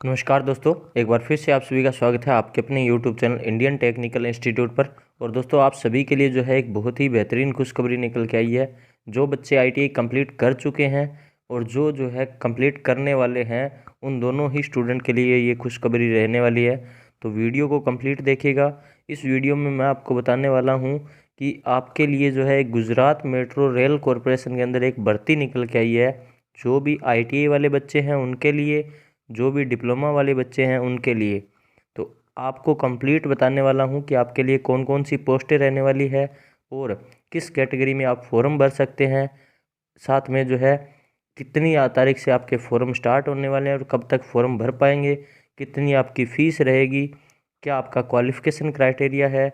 नमस्कार दोस्तों, एक बार फिर से आप सभी का स्वागत है आपके अपने YouTube channel Indian technical institute पर। और दोस्तों, आप सभी के लिए जो है एक बहुत ही बेहतरीन खुशखबरी निकल के आई है। जो बच्चे आईटीआई कंप्लीट कर चुके हैं और जो है कंप्लीट करने वाले हैं, उन दोनों ही स्टूडेंट के लिए ये खुशखबरी रहने वाली है। तो वीडियो को कंप्लीट देखिएगा। इस वीडियो में मैं आपको बताने वाला हूँ कि आपके लिए जो है गुजरात मेट्रो रेल कॉरपोरेशन के अंदर एक भर्ती निकल के आई है। जो भी आईटीआई वाले बच्चे हैं उनके लिए, जो भी डिप्लोमा वाले बच्चे हैं उनके लिए। तो आपको कंप्लीट बताने वाला हूं कि आपके लिए कौन कौन सी पोस्टें रहने वाली है और किस कैटेगरी में आप फॉर्म भर सकते हैं। साथ में जो है कितनी तारीख से आपके फॉर्म स्टार्ट होने वाले हैं और कब तक फॉर्म भर पाएंगे, कितनी आपकी फ़ीस रहेगी, क्या आपका क्वालिफ़िकेशन क्राइटेरिया है,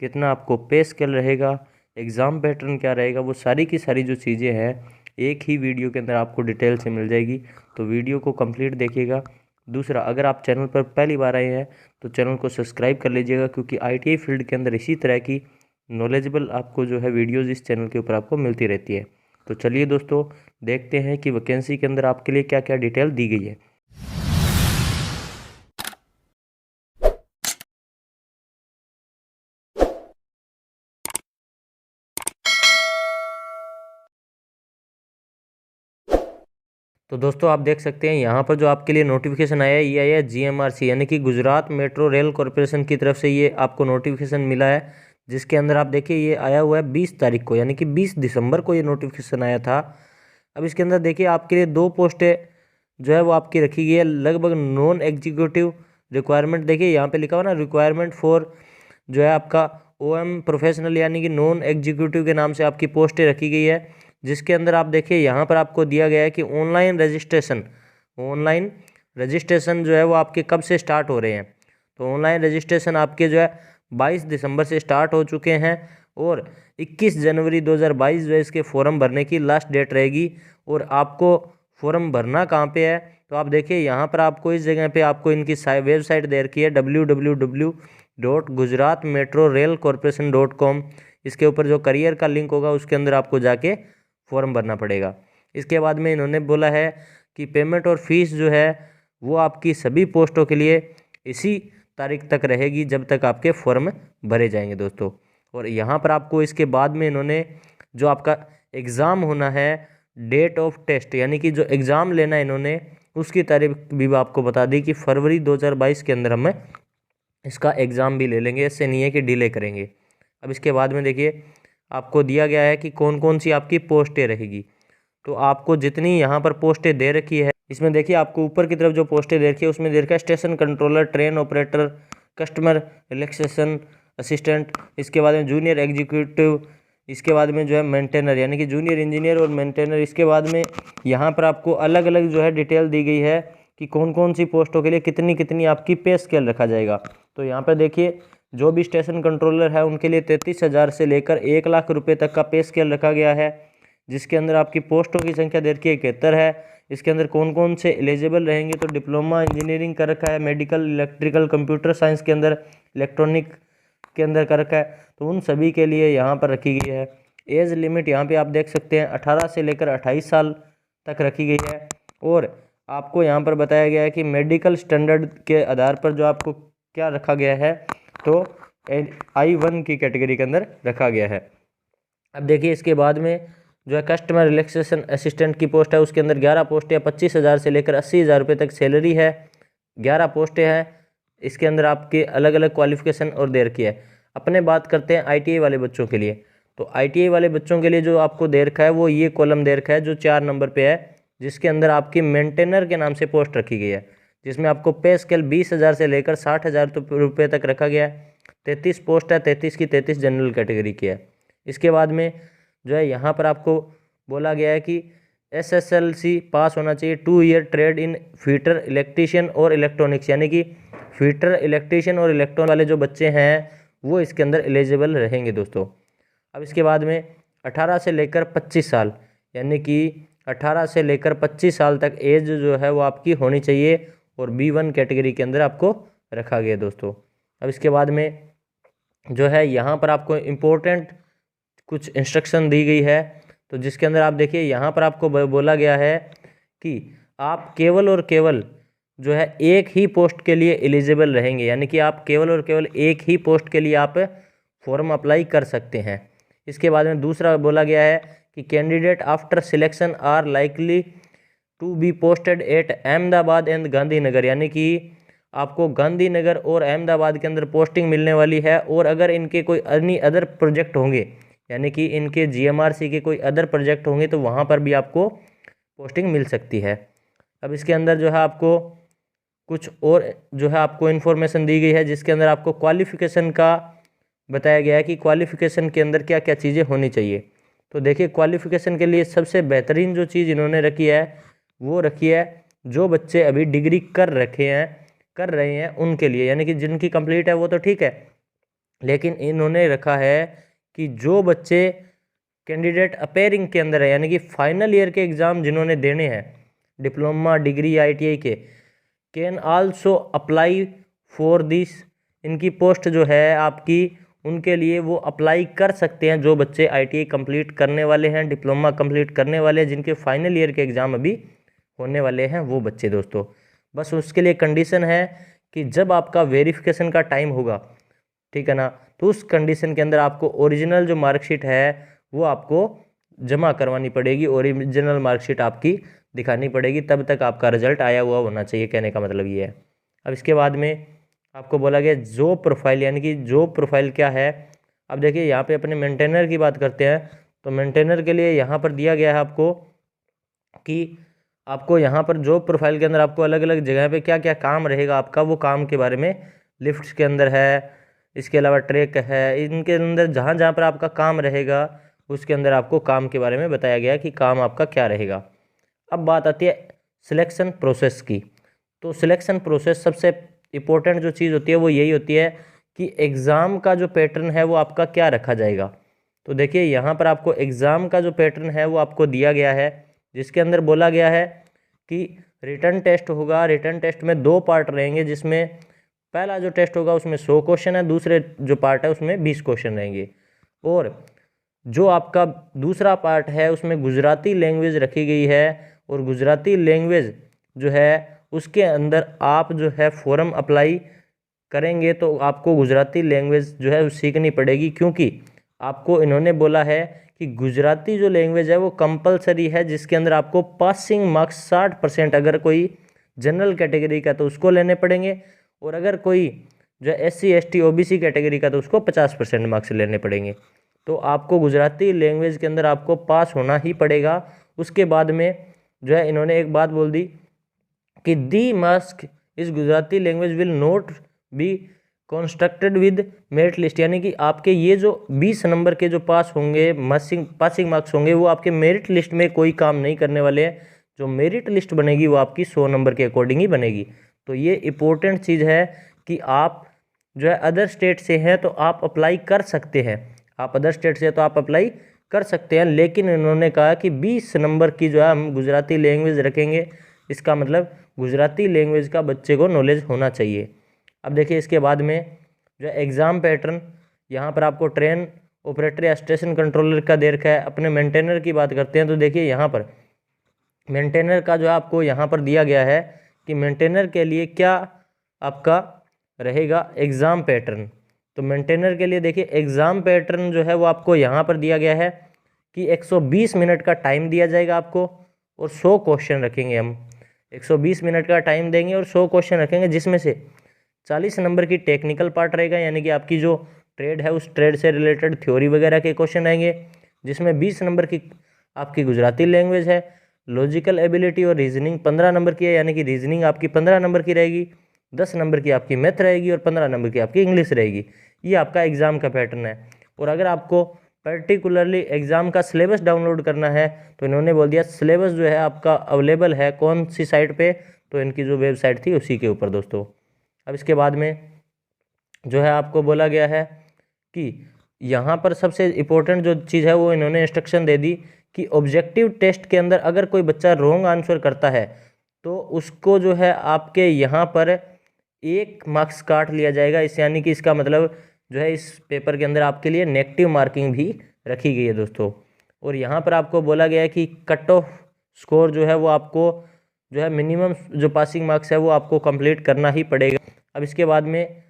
कितना आपको पे स्केल रहेगा, एग्ज़ाम पैटर्न क्या रहेगा, वो सारी की सारी जो चीज़ें हैं एक ही वीडियो के अंदर आपको डिटेल से मिल जाएगी। तो वीडियो को कंप्लीट देखिएगा। दूसरा, अगर आप चैनल पर पहली बार आए हैं तो चैनल को सब्सक्राइब कर लीजिएगा, क्योंकि आईटीआई फील्ड के अंदर इसी तरह की नॉलेजेबल आपको जो है वीडियोज़ इस चैनल के ऊपर आपको मिलती रहती है। तो चलिए दोस्तों, देखते हैं कि वैकेंसी के अंदर आपके लिए क्या क्या डिटेल दी गई है। तो दोस्तों, आप देख सकते हैं यहाँ पर जो आपके लिए नोटिफिकेशन आया है, ये आया है जीएमआरसी यानी कि गुजरात मेट्रो रेल कॉरपोरेशन की तरफ से ये आपको नोटिफिकेशन मिला है। जिसके अंदर आप देखिए ये आया हुआ है 20 तारीख को, यानी कि 20 दिसंबर को ये नोटिफिकेशन आया था। अब इसके अंदर देखिए आपके लिए 2 पोस्टें जो है वो आपकी रखी गई है, लगभग नॉन एग्जीक्यूटिव रिक्वायरमेंट। देखिए यहाँ पे लिखा हुआ ना, रिक्वायरमेंट फॉर जो है आपका ओएम प्रोफेशनल, यानी कि नॉन एग्जीक्यूटिव के नाम से आपकी पोस्टें रखी गई है। जिसके अंदर आप देखिए यहाँ पर आपको दिया गया है कि ऑनलाइन रजिस्ट्रेशन जो है वो आपके कब से स्टार्ट हो रहे हैं। तो ऑनलाइन रजिस्ट्रेशन आपके जो है 22 दिसंबर से स्टार्ट हो चुके हैं और 21 जनवरी 2022 जो है इसके फॉर्म भरने की लास्ट डेट रहेगी। और आपको फॉर्म भरना कहाँ पे है, तो आप देखिए यहाँ पर आपको इस जगह पे आपको इनकी वेबसाइट दे रखी है www.gujaratmetrorailcorporation.com। इसके ऊपर जो करियर का लिंक होगा उसके अंदर आपको जाके फॉर्म भरना पड़ेगा। इसके बाद में इन्होंने बोला है कि पेमेंट और फीस जो है वो आपकी सभी पोस्टों के लिए इसी तारीख तक रहेगी जब तक आपके फॉर्म भरे जाएंगे दोस्तों। और यहाँ पर आपको इसके बाद में इन्होंने जो आपका एग्ज़ाम होना है, डेट ऑफ टेस्ट यानी कि जो एग्ज़ाम लेना है इन्होंने, उसकी तारीख भी आपको बता दी कि फरवरी 2022 के अंदर हम इसका एग्ज़ाम भी ले लेंगे, इससे नहीं है कि डिले करेंगे। अब इसके बाद में देखिए आपको दिया गया है कि कौन कौन सी आपकी पोस्टें रहेगी। तो आपको जितनी यहाँ पर पोस्टें दे रखी है, इसमें देखिए आपको ऊपर की तरफ जो पोस्टें दे रखी है उसमें दे रखा है station controller, train operator, customer relaxation assistant, इसके बाद में जूनियर एग्जीक्यूटिव, इसके बाद में जो है मेंटेनर यानी कि जूनियर इंजीनियर और मेंटेनर। इसके बाद में यहाँ पर आपको अलग अलग जो है डिटेल दी गई है कि कौन कौन सी पोस्टों के लिए कितनी कितनी आपकी पे स्केल रखा जाएगा। तो यहाँ पर देखिए जो भी स्टेशन कंट्रोलर है उनके लिए 33,000 से लेकर 1,00,000 रुपये तक का पे स्केल रखा गया है। जिसके अंदर आपकी पोस्टों की संख्या दे रखी है 71 है। इसके अंदर कौन कौन से एलिजिबल रहेंगे, तो डिप्लोमा इंजीनियरिंग कर रखा है, मेडिकल, इलेक्ट्रिकल, कंप्यूटर साइंस के अंदर, इलेक्ट्रॉनिक के अंदर कर रखा है, तो उन सभी के लिए यहाँ पर रखी गई है। एज लिमिट यहाँ पे आप देख सकते हैं 18 से लेकर 28 साल तक रखी गई है। और आपको यहाँ पर बताया गया है कि मेडिकल स्टैंडर्ड के आधार पर जो आपको क्या रखा गया है, तो I1 की कैटेगरी के अंदर रखा गया है। अब देखिए इसके बाद में जो है कस्टमर रिलैक्सेशन असिस्टेंट की पोस्ट है, उसके अंदर 11 पोस्टें हैं, 25,000 से लेकर 80,000 रुपये तक सैलरी है, 11 पोस्टें हैं। इसके अंदर आपके अलग अलग क्वालिफिकेशन और दे रखी है। अपने बात करते हैं आईटीआई वाले बच्चों के लिए। तो आईटीआई वाले बच्चों के लिए जो आपको दे रखा है वो ये कॉलम दे रखा है जो 4 नंबर पे है, जिसके अंदर आपकी मेंटेनर के नाम से पोस्ट रखी गई है, जिसमें आपको पे स्केल 20,000 से लेकर 60,000 रुपये तक रखा गया है। 33 पोस्ट है, 33 की 33 जनरल कैटेगरी की है। इसके बाद में जो है यहाँ पर आपको बोला गया है कि SSLC पास होना चाहिए, 2 year trade in fitter, electrician और इलेक्ट्रॉनिक्स, यानी कि फीटर, इलेक्ट्रीशियन और इलेक्ट्रॉन वाले जो बच्चे हैं वो इसके अंदर एलिजिबल रहेंगे दोस्तों। अब इसके बाद में 18 से लेकर 25 साल, यानी कि 18 से लेकर 25 साल तक एज जो है वो आपकी होनी चाहिए और B1 कैटेगरी के अंदर आपको रखा गया दोस्तों। अब इसके बाद में जो है यहाँ पर आपको इम्पोर्टेंट कुछ इंस्ट्रक्शन दी गई है, तो जिसके अंदर आप देखिए यहाँ पर आपको बोला गया है कि आप केवल और केवल जो है एक ही पोस्ट के लिए एलिजिबल रहेंगे, यानी कि आप केवल और केवल एक ही पोस्ट के लिए आप फॉर्म अप्लाई कर सकते हैं। इसके बाद में दूसरा बोला गया है कि candidate after selection are likely to be posted at Ahmedabad and Gandhinagar, यानी कि आपको गांधीनगर और अहमदाबाद के अंदर पोस्टिंग मिलने वाली है। और अगर इनके कोई अन्य अदर प्रोजेक्ट होंगे, यानी कि इनके जीएमआरसी के कोई अदर प्रोजेक्ट होंगे, तो वहाँ पर भी आपको पोस्टिंग मिल सकती है। अब इसके अंदर जो है आपको कुछ और जो है आपको इन्फॉर्मेशन दी गई है, जिसके अंदर आपको क्वालिफ़िकेशन का बताया गया है कि क्वालिफ़िकेशन के अंदर क्या क्या चीज़ें होनी चाहिए। तो देखिए, क्वालिफ़िकेशन के लिए सबसे बेहतरीन जो चीज़ इन्होंने रखी है वो रखी है जो बच्चे अभी डिग्री कर रहे हैं उनके लिए, यानी कि जिनकी कंप्लीट है वो तो ठीक है, लेकिन इन्होंने रखा है कि जो बच्चे कैंडिडेट अपेयरिंग के अंदर है, यानी कि फाइनल ईयर के एग्ज़ाम जिन्होंने देने हैं डिप्लोमा डिग्री आईटीआई के, can also apply for this, इनकी पोस्ट जो है आपकी उनके लिए वो अप्लाई कर सकते हैं जो बच्चे आईटीआई कंप्लीट करने वाले हैं, डिप्लोमा कंप्लीट करने वाले हैं, जिनके फाइनल ईयर के एग्ज़ाम अभी होने वाले हैं वो बच्चे दोस्तों। बस उसके लिए कंडीशन है कि जब आपका वेरिफिकेशन का टाइम होगा, ठीक है ना, तो उस कंडीशन के अंदर आपको ओरिजिनल जो मार्कशीट है वो आपको जमा करवानी पड़ेगी, ओरिजिनल मार्कशीट आपकी दिखानी पड़ेगी, तब तक आपका रिजल्ट आया हुआ होना चाहिए, कहने का मतलब ये है। अब इसके बाद में आपको बोला गया जॉब प्रोफाइल, यानी कि जॉब प्रोफाइल क्या है। अब देखिए यहाँ पे अपने मेंटेनर की बात करते हैं, तो मेंटेनर के लिए यहाँ पर दिया गया है आपको कि आपको यहाँ पर जॉब प्रोफाइल के अंदर आपको अलग अलग जगह पे क्या क्या काम रहेगा आपका, वो काम के बारे में लिफ्ट्स के अंदर है, इसके अलावा ट्रैक है, इनके अंदर जहाँ जहाँ पर आपका काम रहेगा उसके अंदर आपको काम के बारे में बताया गया कि काम आपका क्या रहेगा। अब बात आती है सिलेक्शन प्रोसेस की। तो सिलेक्शन प्रोसेस सबसे इम्पोर्टेंट जो चीज़ होती है वो यही होती है कि एग्ज़ाम का जो पैटर्न है वो आपका क्या रखा जाएगा। तो देखिए यहाँ पर आपको एग्ज़ाम का जो पैटर्न है वो आपको दिया गया है, जिसके अंदर बोला गया है कि रिटन टेस्ट होगा। रिटन टेस्ट में 2 पार्ट रहेंगे, जिसमें पहला जो टेस्ट होगा उसमें 100 क्वेश्चन है, दूसरे जो पार्ट है उसमें 20 क्वेश्चन रहेंगे। और जो आपका दूसरा पार्ट है उसमें गुजराती लैंग्वेज रखी गई है, और गुजराती लैंग्वेज जो है उसके अंदर आप जो है फॉर्म अप्लाई करेंगे तो आपको गुजराती लैंग्वेज जो है सीखनी पड़ेगी, क्योंकि आपको इन्होंने बोला है कि गुजराती जो लैंग्वेज है वो कंपलसरी है, जिसके अंदर आपको पासिंग मार्क्स 60%, अगर कोई जनरल कैटेगरी का तो उसको लेने पड़ेंगे, और अगर कोई जो SC ST OBC कैटेगरी का तो उसको 50% मार्क्स लेने पड़ेंगे। तो आपको गुजराती लैंग्वेज के अंदर आपको पास होना ही पड़ेगा। उसके बाद में जो है इन्होंने एक बात बोल दी कि दी मार्क्स इस Gujarati language will not be constructed with merit list, यानी कि आपके ये जो 20 नंबर के जो पास होंगे पासिंग मार्क्स होंगे वो आपके मेरिट लिस्ट में कोई काम नहीं करने वाले हैं। जो मेरिट लिस्ट बनेगी वो आपकी 100 नंबर के अकॉर्डिंग ही बनेगी। तो ये इम्पोर्टेंट चीज़ है कि आप जो है अदर स्टेट से हैं तो आप अप्लाई कर सकते हैं, आप अदर स्टेट से तो आप अप्लाई कर सकते हैं, लेकिन इन्होंने कहा कि 20 नंबर की जो है हम गुजराती लैंग्वेज रखेंगे, इसका मतलब गुजराती लैंग्वेज का बच्चे को नॉलेज होना चाहिए। अब देखिए इसके बाद में जो एग्ज़ाम पैटर्न यहाँ पर आपको ट्रेन ऑपरेटर या स्टेशन कंट्रोलर का दे रखा है। अपने मेंटेनर की बात करते हैं तो देखिए यहाँ पर मेंटेनर का जो आपको यहाँ पर दिया गया है कि मेंटेनर के लिए क्या आपका रहेगा एग्ज़ाम पैटर्न। तो मेंटेनर के लिए देखिए एग्ज़ाम पैटर्न जो है वो आपको यहाँ पर दिया गया है कि 120 मिनट का टाइम दिया जाएगा आपको, और 100 क्वेश्चन रखेंगे हम। 120 मिनट का टाइम देंगे और 100 क्वेश्चन रखेंगे, जिसमें से 40 नंबर की टेक्निकल पार्ट रहेगा, यानी कि आपकी जो ट्रेड है उस ट्रेड से रिलेटेड थ्योरी वगैरह के क्वेश्चन आएंगे, जिसमें 20 नंबर की आपकी गुजराती लैंग्वेज है। लॉजिकल एबिलिटी और रीजनिंग 15 नंबर की है, यानी कि रीजनिंग आपकी 15 नंबर की रहेगी, 10 नंबर की आपकी मैथ रहेगी और 15 नंबर की आपकी इंग्लिश रहेगी। ये आपका एग्ज़ाम का पैटर्न है। और अगर आपको पर्टिकुलरली एग्ज़ाम का सिलेबस डाउनलोड करना है तो इन्होंने बोल दिया सिलेबस जो है आपका अवेलेबल है कौन सी साइट पे, तो इनकी जो वेबसाइट थी उसी के ऊपर दोस्तों। अब इसके बाद में जो है आपको बोला गया है कि यहाँ पर सबसे इम्पोर्टेंट जो चीज़ है वो इन्होंने इंस्ट्रक्शन दे दी कि ऑब्जेक्टिव टेस्ट के अंदर अगर कोई बच्चा रॉन्ग आंसर करता है तो उसको जो है आपके यहाँ पर 1 मार्क्स काट लिया जाएगा। इस यानी कि इसका मतलब जो है इस पेपर के अंदर आपके लिए नेगेटिव मार्किंग भी रखी गई है दोस्तों। और यहाँ पर आपको बोला गया है कि कट ऑफ स्कोर जो है वो आपको जो है मिनिमम जो पासिंग मार्क्स है वो आपको कंप्लीट करना ही पड़ेगा। अब इसके बाद में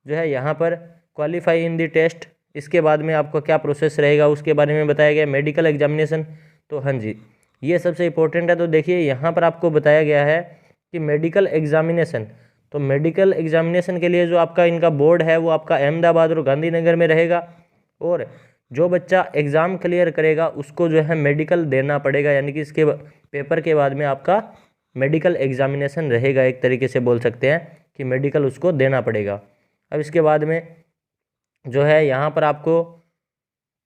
जो है यहाँ पर क्वालिफाई इन द टेस्ट, इसके बाद में आपको क्या प्रोसेस रहेगा उसके बारे में बताया गया। मेडिकल एग्जामिनेशन, तो हाँ जी ये सबसे इम्पोर्टेंट है। तो देखिए यहाँ पर आपको बताया गया है कि मेडिकल एग्जामिनेशन, तो मेडिकल एग्जामिनेशन के लिए जो आपका इनका बोर्ड है वो आपका अहमदाबाद और गांधीनगर में रहेगा। और जो बच्चा एग्ज़ाम क्लियर करेगा उसको जो है मेडिकल देना पड़ेगा, यानी कि इसके पेपर के बाद में आपका मेडिकल एग्जामिनेशन रहेगा, एक तरीके से बोल सकते हैं कि मेडिकल उसको देना पड़ेगा। अब इसके बाद में जो है यहाँ पर आपको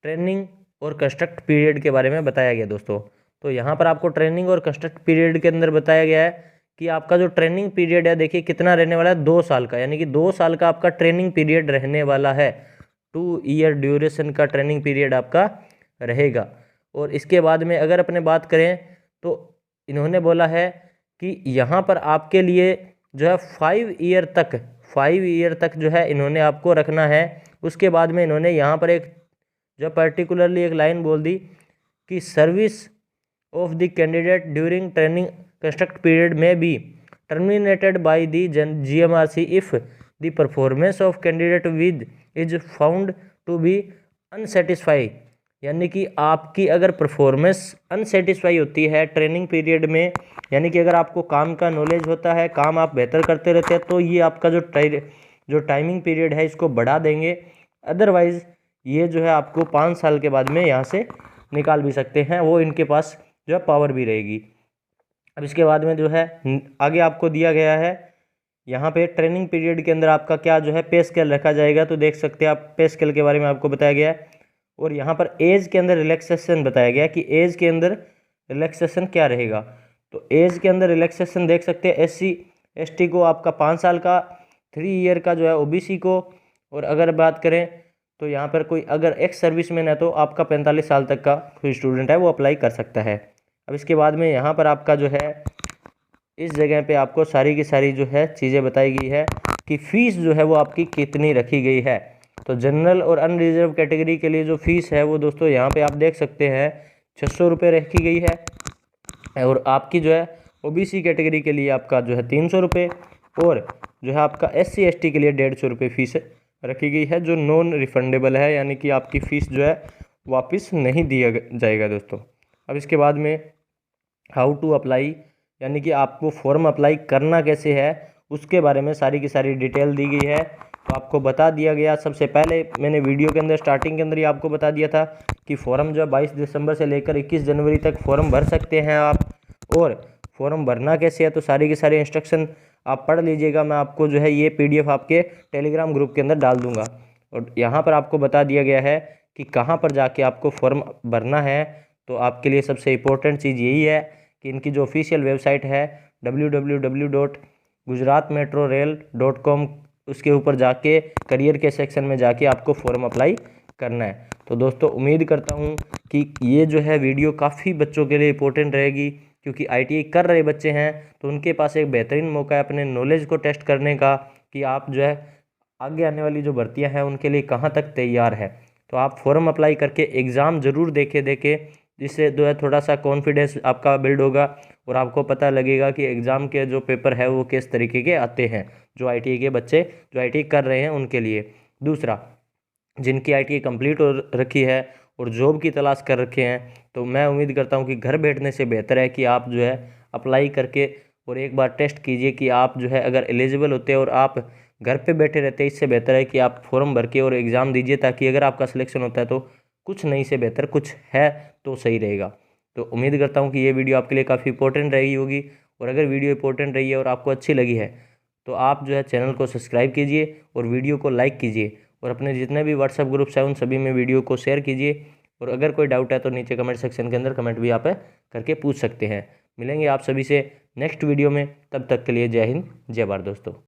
ट्रेनिंग और कंस्ट्रक्ट पीरियड के बारे में बताया गया दोस्तों। तो यहाँ पर आपको ट्रेनिंग और कंस्ट्रक्ट पीरियड के अंदर बताया गया है कि आपका जो ट्रेनिंग पीरियड है देखिए कितना रहने वाला है, 2 साल का, यानी कि 2 साल का आपका ट्रेनिंग पीरियड रहने वाला है। 2 ईयर ड्यूरेशन का ट्रेनिंग पीरियड आपका रहेगा। और इसके बाद में अगर अपने बात करें तो इन्होंने बोला है कि यहाँ पर आपके लिए जो है 5 ईयर तक जो है इन्होंने आपको रखना है। उसके बाद में इन्होंने यहाँ पर एक जो पर्टिकुलरली एक लाइन बोल दी कि service of the candidate during training construct period में be terminated by the GMRC if the performance of candidate with is found to be unsatisfy, यानी कि आपकी अगर परफॉर्मेंस अनसेटिस्फाई होती है ट्रेनिंग पीरियड में, यानी कि अगर आपको काम का नॉलेज होता है, काम आप बेहतर करते रहते हैं, तो ये आपका जो टाइमिंग पीरियड है इसको बढ़ा देंगे। अदरवाइज़ ये जो है आपको 5 साल के बाद में यहाँ से निकाल भी सकते हैं, वो इनके पास जो है पावर भी रहेगी। अब इसके बाद में जो है आगे आपको दिया गया है यहाँ पे ट्रेनिंग पीरियड के अंदर आपका क्या जो है पे स्केल रखा जाएगा। तो देख सकते हैं आप पे स्केल के बारे में आपको बताया गया है। और यहाँ पर एज के अंदर रिलैक्सेशन बताया गया कि एज के अंदर रिलैक्सेशन क्या रहेगा। तो एज के अंदर रिलैक्सेशन देख सकते हैं SC ST को आपका 5 साल का, 3 ईयर का जो है OBC को, और अगर बात करें तो यहाँ पर कोई अगर एक्स सर्विसमैन है तो आपका 45 साल तक का कोई स्टूडेंट है वो अप्लाई कर सकता है। अब इसके बाद में यहाँ पर आपका जो है इस जगह पे आपको सारी की सारी जो है चीज़ें बताई गई है कि फ़ीस जो है वो आपकी कितनी रखी गई है। तो जनरल और अनरिजर्व कैटेगरी के लिए जो फ़ीस है वो दोस्तों यहाँ पे आप देख सकते हैं 600 रुपये रखी गई है। और आपकी जो है OBC कैटेगरी के लिए आपका जो है 300 रुपये, और जो है आपका SC ST के लिए 150 रुपये फ़ीस रखी गई है, जो नॉन रिफंडेबल है, यानी कि आपकी फ़ीस जो है वापस नहीं दिया जाएगा दोस्तों। अब इसके बाद में हाउ टू अप्लाई, यानी कि आपको फॉर्म अप्लाई करना कैसे है उसके बारे में सारी की सारी डिटेल दी गई है। तो आपको बता दिया गया, सबसे पहले मैंने वीडियो के अंदर स्टार्टिंग के अंदर ही आपको बता दिया था कि फॉर्म जो है 22 दिसंबर से लेकर 21 जनवरी तक फॉर्म भर सकते हैं आप। और फॉर्म भरना कैसे है तो सारी की सारी इंस्ट्रक्शन आप पढ़ लीजिएगा। मैं आपको जो है ये PDF आपके टेलीग्राम ग्रुप के अंदर डाल दूंगा। और यहाँ पर आपको बता दिया गया है कि कहाँ पर जाके आपको फॉर्म भरना है। तो आपके लिए सबसे इम्पोर्टेंट चीज़ यही है कि इनकी जो ऑफिशियल वेबसाइट है www.gujaratmetrorail.com, उसके ऊपर जाके करियर के सेक्शन में जाके आपको फॉर्म अप्लाई करना है। तो दोस्तों उम्मीद करता हूँ कि ये जो है वीडियो काफ़ी बच्चों के लिए इम्पोर्टेंट रहेगी, क्योंकि ITI कर रहे बच्चे हैं तो उनके पास एक बेहतरीन मौका है अपने नॉलेज को टेस्ट करने का कि आप जो है आगे आने वाली जो भर्तियां हैं उनके लिए कहां तक तैयार है। तो आप फॉर्म अप्लाई करके एग्ज़ाम ज़रूर देके जिससे जो है थोड़ा सा कॉन्फिडेंस आपका बिल्ड होगा और आपको पता लगेगा कि एग्ज़ाम के जो पेपर है वो किस तरीके के आते हैं, जो ITI के बच्चे जो ITI कर रहे हैं उनके लिए। दूसरा, जिनकी ITI कंप्लीट हो रखी है और जॉब की तलाश कर रखे हैं, तो मैं उम्मीद करता हूं कि घर बैठने से बेहतर है कि आप जो है अप्लाई करके और एक बार टेस्ट कीजिए कि आप जो है अगर एलिजिबल होते हैं और आप घर पे बैठे रहते हैं, इससे बेहतर है कि आप फॉर्म भर के और एग्ज़ाम दीजिए, ताकि अगर आपका सिलेक्शन होता है तो कुछ नहीं से बेहतर कुछ है तो सही रहेगा। तो उम्मीद करता हूँ कि ये वीडियो आपके लिए काफ़ी इंपॉर्टेंट रही होगी। और अगर वीडियो इंपॉर्टेंट रही है और आपको अच्छी लगी है तो आप जो है चैनल को सब्सक्राइब कीजिए और वीडियो को लाइक कीजिए, और अपने जितने भी व्हाट्सएप ग्रुप्स हैं उन सभी में वीडियो को शेयर कीजिए। और अगर कोई डाउट है तो नीचे कमेंट सेक्शन के अंदर कमेंट भी आप करके पूछ सकते हैं। मिलेंगे आप सभी से नेक्स्ट वीडियो में, तब तक के लिए जय हिंद जय भारत दोस्तों।